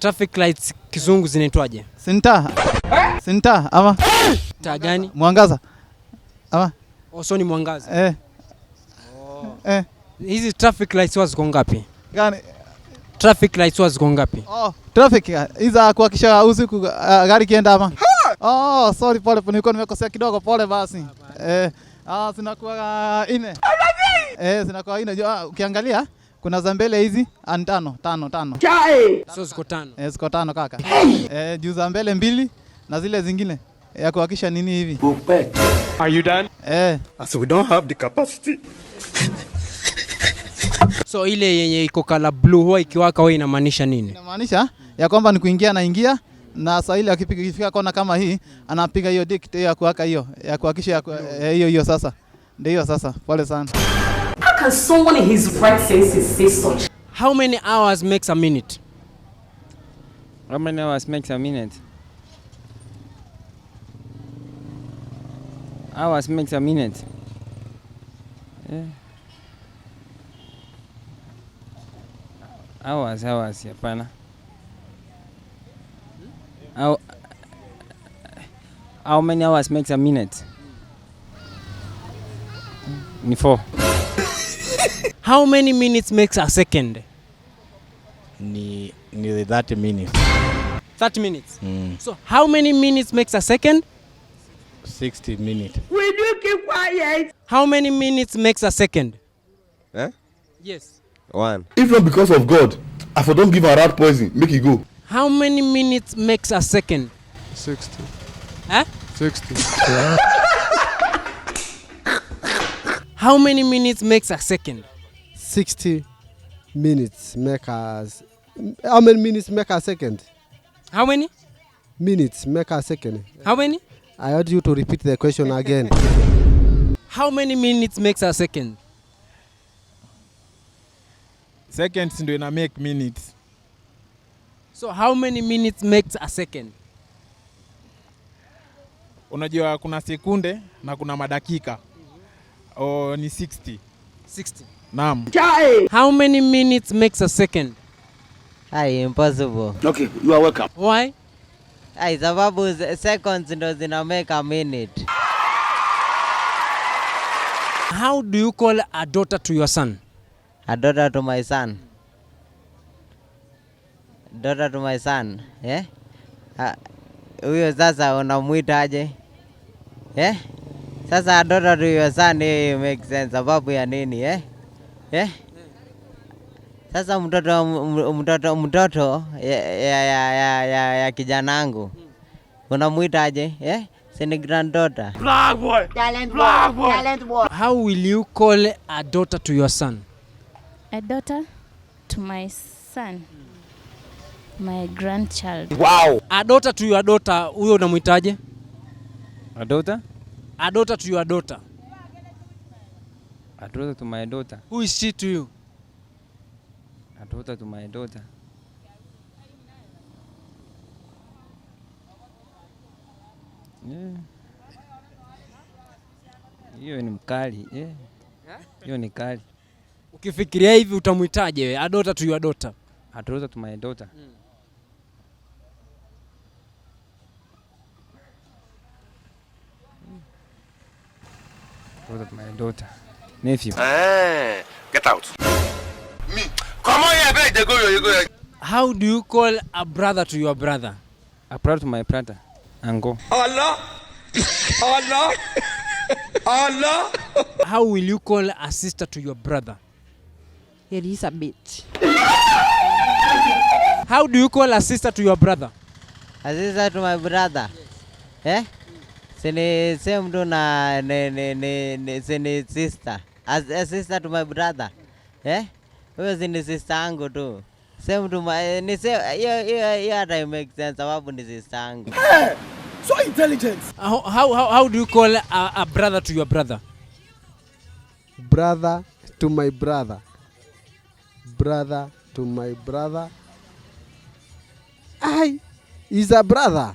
Traffic lights kizungu zinaitwaje? Sinta. Sinta ama? Taa gani? Mwangaza. Ama? Osoni mwangaza. Hizi traffic lights ziko ngapi? Gani? Traffic lights ziko ngapi? Traffic hizo kuhakikisha usiku gari kienda ama? Sorry pole nilikuwa nimekosea kidogo pole basi. Zinakuwa 4. Zinakuwa 4. Ukiangalia kuna za mbele hizi tano. So ziko 5. Ziko 5 kaka. Juu za mbele 2 na zile zingine ya kuhakikisha nini hivi. Are you done? So we don't have the capacity. So ile yenye iko kala blue huwa ikiwaka wewe inamaanisha nini? Inamaanisha ya kwamba ni kuingia na ingia, na saa ile akifika kona kama hii anapiga hiyo dictate ya kuwaka hiyo ya kuhakikisha hiyo sasa. Ndio hiyo sasa. Pole sana. How can someone in his right senses say such? How many hours makes a minute? How many hours makes a minute? Hours makes a minute. Hours, hapana. How many hours makes a minute? Ni 4. How many minutes makes a second? Ni 30 minutes. 30 minutes. So how many minutes makes a second? 60 minutes. Will you keep quiet? How many minutes makes a second? Yes. 1. If not because of God, I don't give a rat poison. Make it go. How many minutes makes a second? 60. 60. How many minutes makes a second? 60 minutes make us. How many minutes make a second? How many minutes make a second? How many? I urge you to repeat the question again. How many minutes makes a second? Seconds ndio ina make minutes. So how many minutes makes a second? Unajua kuna sekunde na kuna madakika. Ni 60. 60. Naam. How many minutes makes a second? Impossible. Okay, you are welcome. Why? Sababu seconds ndo zina make a minute. How do you call a daughter to your son? A daughter to my son. Daughter to my son. Huyo sasa unamuita aje? Sasa a daughter to your son makes sense. Sababu ya nini? Sasa mtoto ya kijanangu unamuita aje? Sini granddaughter. Black boy. Talent boy. How will you call a daughter to your son? A daughter to my son. My grandchild. Wow. A daughter to your daughter, huyo unamuitaje? A daughter? A daughter to your daughter. A daughter to my daughter. Who is she to you? A daughter to my daughter. Hiyo ni mkali. Hiyo ni kali. Ukifikiria hivi utamuitaje wewe? A daughter to your daughter. A daughter to my daughter. Daughter to my daughter. Nephew. Get out. Me. Come on here, baby. You go. How do you call a brother to your brother? A brother to my brother. Ango. Allah. How will you call a sister to your brother? Elizabeth. How do you call a sister to your brother? A sister to my brother. Sini same do na sini sister. A sister to my brother. Huyo sini sister yangu tu. Same to my ni hiyo hata make sense sababu ni sister yangu. So intelligent. How do you call a brother to your brother? Brother to my brother. Brother to my brother. He's a brother.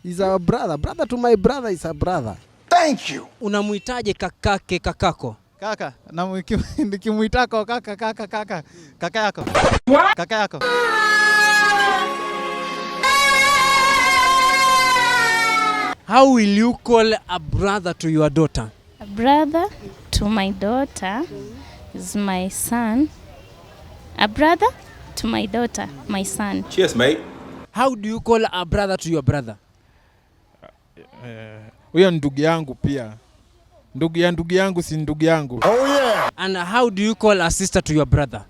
He's a brother. Brother to my brother is a brother. Thank you. Unamuitaje kakake kakako? Kaka, na nikimuitako kaka yako. Kaka yako. How will you call a brother to your daughter? A brother to my daughter is my son. A brother to my daughter, my son. Cheers, mate. How do you call a brother to your brother? Huyo ndugu yangu pia. Ndugu yangu si ndugu yangu. Oh yeah. And how do you call a sister to your brother?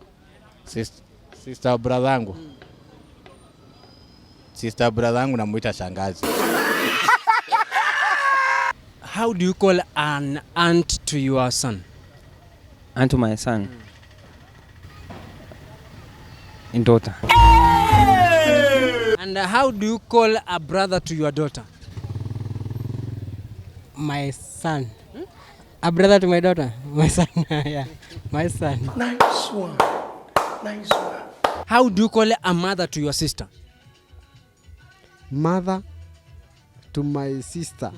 Sister brother yangu. Sister brother yangu namuita shangazi. How do you call an aunt to your son? Aunt to my son. In daughter. And how do you call a brother to your daughter? My son. A brother to my daughter. My son. Yeah. My son. Nice one. Nice one. How do you call a mother to your sister? Mother to my sister.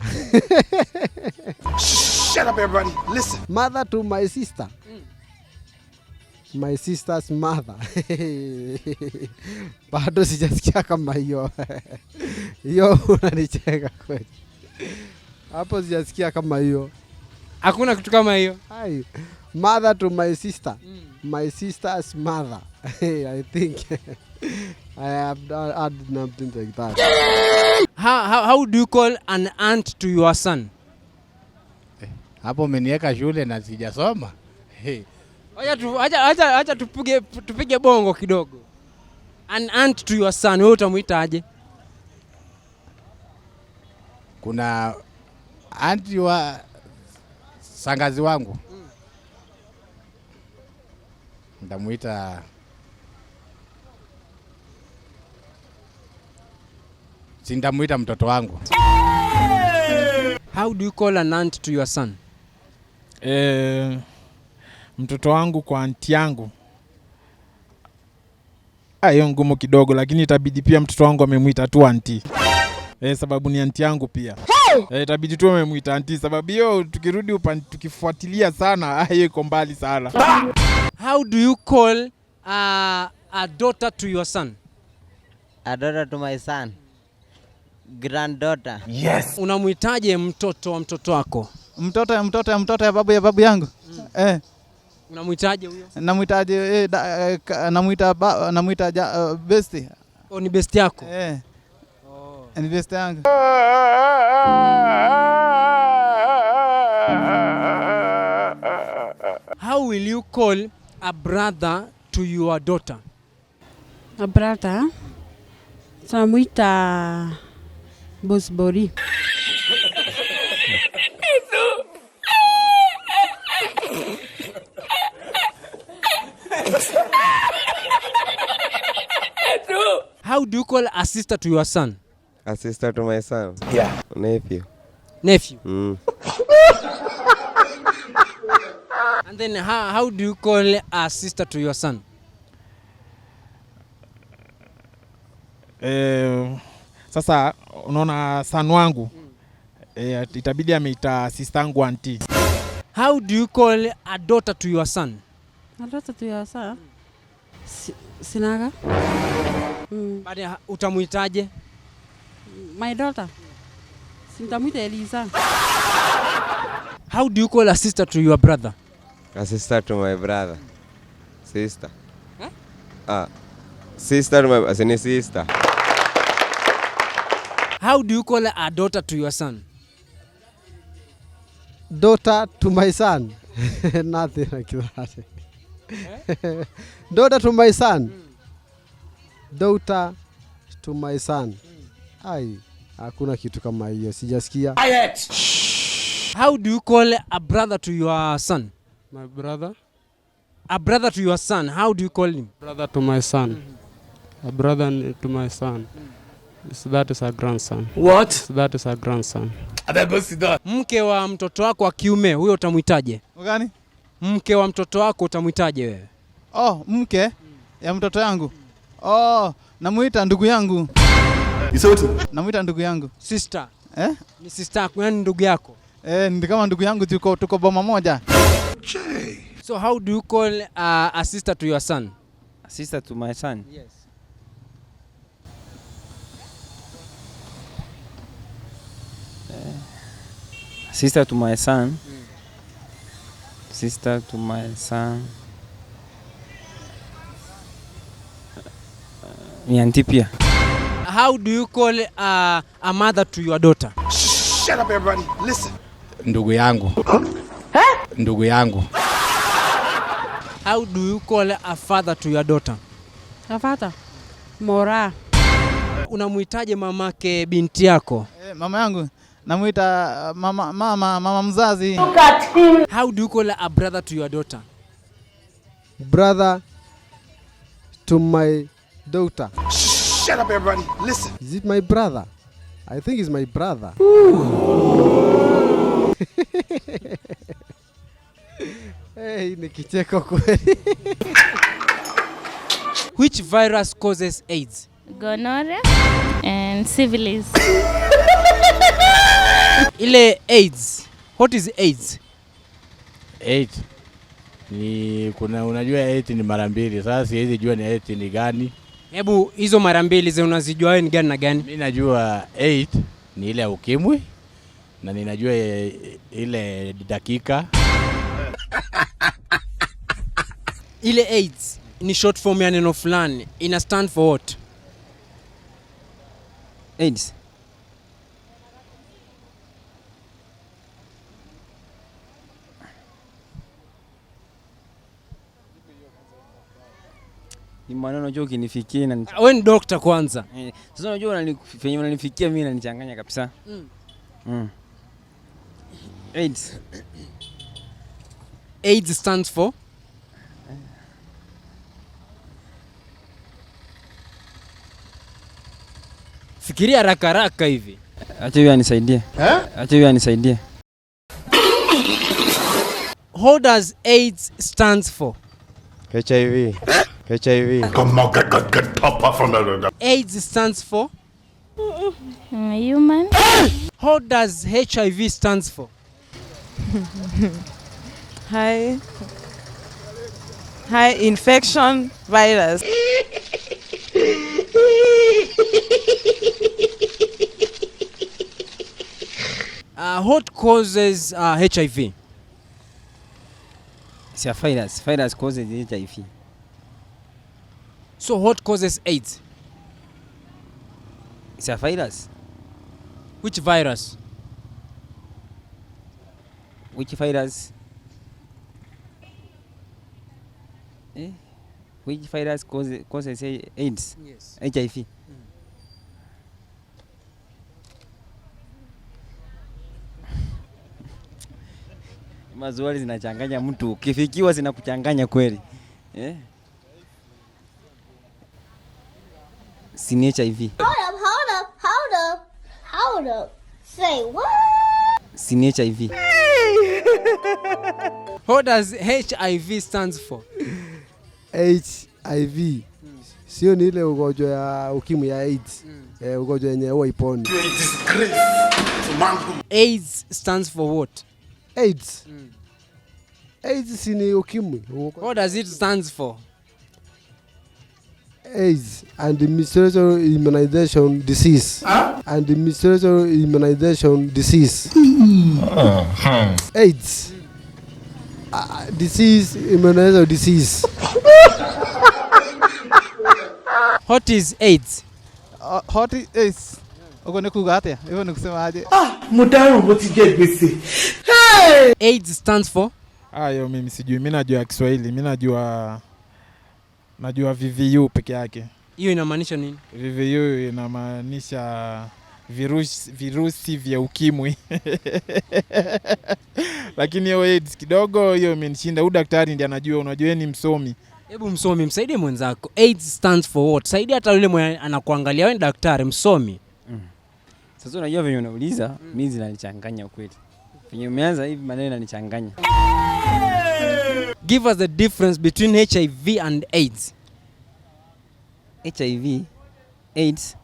Shut up, everybody. Listen. Mother to my sister. My sister's mother. Bado sijasikia kama hiyo. Hiyo unanicheka kweli. Hapo sijasikia kama hiyo. Hakuna kitu kama hiyo. Hai. Mother to my sister. My sister's mother. I think I have had something like that. How do you call an aunt to your son? Hapo umeniweka shule na sijasoma. Acha tupige bongo kidogo. An aunt to your son, wewe utamuita aje? Kuna aunti wa sangazi wangu. Ndamuita Sindamuita mtoto wangu. How do you call an aunt to your son? Mtoto wangu kwa aunti yangu. Hiyo ngumu kidogo, lakini itabidi pia mtoto wangu amemuita tu aunti. Sababu ni aunti yangu pia. Itabidi tu amemuita aunti sababu hiyo tukirudi tukifuatilia sana hiyo iko mbali sana. How do you call a daughter to your son? A daughter to my son. Granddaughter. Yes. Unamuitaje mtoto wa mtoto wako? Mtoto ya babu yangu. Unamuitaje huyo? Namuitaje namuita besti. Ni besti yako? Ni besti yangu. How will you call a brother to your daughter? A brother? Tunamuita Bosbori. How do you call a sister to your son? A sister to my son? Yeah. Nephew. Nephew? And then how do you call a sister to your son? Sasa unaona son wangu itabidi ameita sister yangu auntie. How do you call a daughter to your son? A daughter to your son? Sinaga. Baada utamuitaje? My daughter. Sintamuita Elisa. How do you call a sister to your brother? A sister to my brother. Sister. Sister to my sister. How do you call a daughter to your son? Daughter to my son. Nothing like that. Daughter to my son. Daughter to my son. Ai, hakuna kitu kama hiyo. Sijasikia. How do you call a brother to your son? My brother? A brother to your son, how do you call him? Brother to my son. A brother to my son. That is a grandson. What? That is a grandson. Mke wa mtoto wako wa kiume, huyo utamuitaje? Gani? Mke wa mtoto wako utamuitaje wewe? Mke ya mtoto yangu. Namuita ndugu yangu. Namuita ndugu yangu. Sister. Ni sister yako, yani ndugu yako. Ni kama ndugu yangu, tuko boma moja. So how do you call a sister to your son? A sister to my son? Yes. Sister to my son. Sister to my son. Ni auntie pia. How do you call a mother to your daughter? Shut up everybody. Listen. Ndugu yangu. Ndugu yangu. How do you call a father to your daughter? A father. Mora. Unamuitaje mamake binti yako? Mama yangu namuita mama mzazi. How do you call a brother to your daughter? Brother to my daughter. Shut up everybody. Listen. Is it my brother? I think it's my brother. Hey, ni kicheko kweli. Which virus causes AIDS? Gonorrhea and syphilis. Ile AIDS. What is AIDS? AIDS. Ni kuna unajua AIDS ni mara mbili. Sasa siwezi jua ni AIDS ni gani. Hebu hizo mara mbili zile unazijua wewe ni gani na gani? Mimi najua AIDS ni ile ukimwi na ninajua ile dakika. Ile AIDS ni short form ya neno fulani. Ina stand for what? AIDS. Ni maneno joki nifikie na wewe ni doctor kwanza. Sasa unajua unanifikia mimi na nichanganya kabisa. AIDS. AIDS stands for Fikiria haraka haraka hivi. Acha yeye anisaidie. Acha yeye anisaidie. What does AIDS stands for? HIV. HIV. Come on, get papa from the. AIDS stands for Human. What does HIV stands for? High infection virus. What causes HIV? It's a virus. Virus causes HIV. So what causes AIDS? It's a virus. Which virus? Which virus? Which virus causes AIDS? Yes. HIV. Mazwali zinachanganya mtu. Ukifikiwa zinakuchanganya kweli. Sini HIV. Hold up. Say what? Sini HIV. What does HIV stands for? HIV. Sio ni ile ugonjwa ya ukimwi ya AIDS. Ugonjwa yenye huwa iponi. AIDS stands for what? AIDS. AIDS si ni ukimwi. What does it stands for? AIDS and the miscellaneous immunization disease. And the miscellaneous immunization disease. AIDS. Disease, immunization disease. What is AIDS? What is AIDS? Uko nikuga atia? Hivyo nikusema aje? Mudaro mboti je gbese. AIDS stands for? Hayo mimi sijui. Mimi najua Kiswahili. Mimi najua VVU peke yake. Hiyo inamaanisha nini? VVU inamaanisha virusi vya ukimwi. Lakini hiyo AIDS kidogo hiyo imenishinda. Huyu daktari ndiye anajua, unajua ni msomi. Hebu msomi msaidie mwenzako. AIDS stands for what? Saidia hata yule mwenye anakuangalia, wewe ni daktari msomi. Sasa unajua venye unauliza, mimi zinanichanganya kweli. Venye umeanza hivi maneno yananichanganya. Give us the difference between HIV and AIDS. HIV, AIDS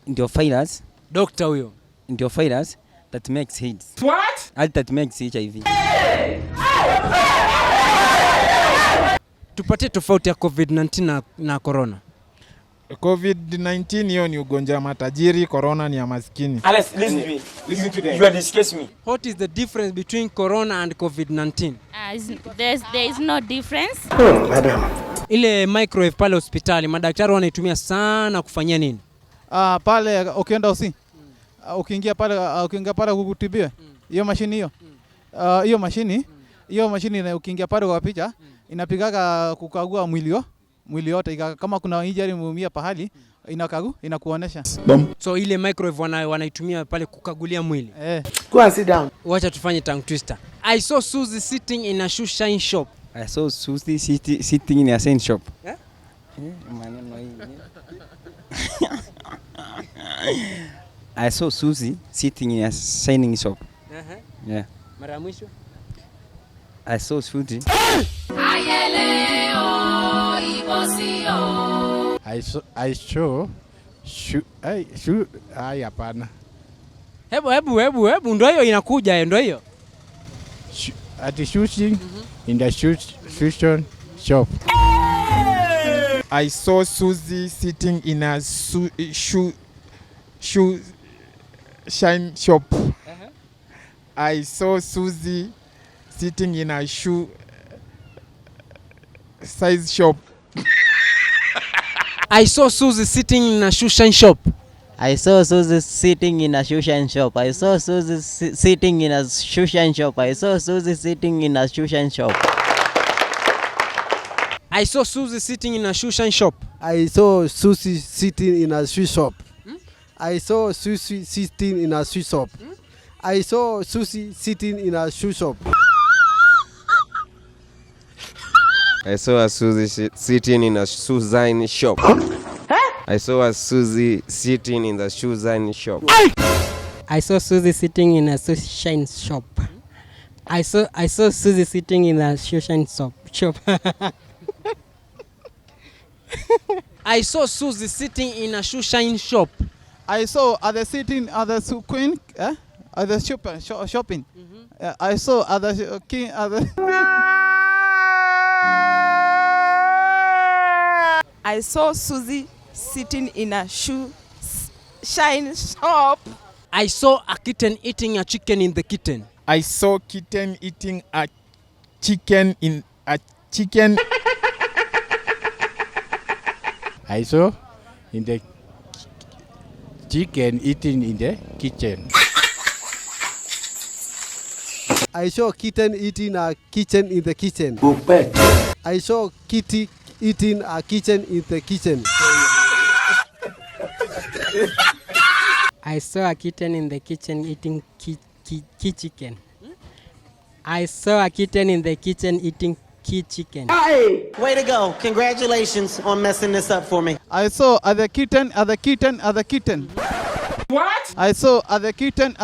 ndio virus. Doctor huyo. Ndio virus that makes AIDS. What? That makes HIV. Tupatie tofauti ya COVID-19 na corona. COVID-19 hiyo ni ugonjwa wa matajiri, corona ni ya maskini. Alex, listen to me. Listen to them. You are discussing me. What is the difference between corona and COVID-19? There is no difference. Madam. Ile microwave pale hospitali madaktari wanaitumia sana kufanyia nini? Pale ukienda usi. Ukiingia pale kukutibia. Hiyo mashini hiyo. Hiyo mashini na ukiingia pale kwa picha inapigaga kukagua mwili yote kama kuna injury muumia pahali inakuonesha. So ile microwave wanaitumia pale kukagulia mwili. Go and sit down. Wacha tufanye tongue twister. I saw Susie sitting in a shoe shine shop. I saw Susie sitting in a shine shop. I saw Susie sitting in a shining shop. Yeah. Mara mwisho? I saw Susie. Hapana. Hebu ndio hiyo inakuja ndio hiyo. Ati sushi in the shoe shop. I saw Susie sitting in a shoe shine shop. I saw Susie sitting in a shoe size shop. I saw Susie sitting in a shoe shine shop. I saw Susie sitting in a shoe shine shop. I saw Susie sitting in a shoe shine shop. I saw Susie sitting in a shoe shine shop. I saw Susie sitting in a shoe shine shop. I saw Susie sitting in a shoe shop. I saw Susie sitting in a shoe shop. I saw Susie sitting in a shoe shop. I saw a Susie sitting in a shoe shine shop. I saw a Susie sitting in the shoe shine shop. I saw Susie sitting in a shoe shine shop. I saw Susie sitting in a shoe shine shop. I saw Susie sitting in a shoe shine shop. I saw other sitting other queen other shopping. I saw other king other. I saw Susie sitting in a shoe shine shop. I saw a kitten eating a chicken in the kitchen. I saw kitten eating a chicken in a chicken. I saw in the chicken eating in the kitchen. I saw kitten eating a kitchen in the kitchen. I saw kitty eating a kitchen in the kitchen. I saw a kitten in the kitchen eating chicken. I saw a kitten in the kitchen eating chicken. Hey! Way to go. Congratulations on messing this up for me. I saw other kitten. What? I saw other kitten.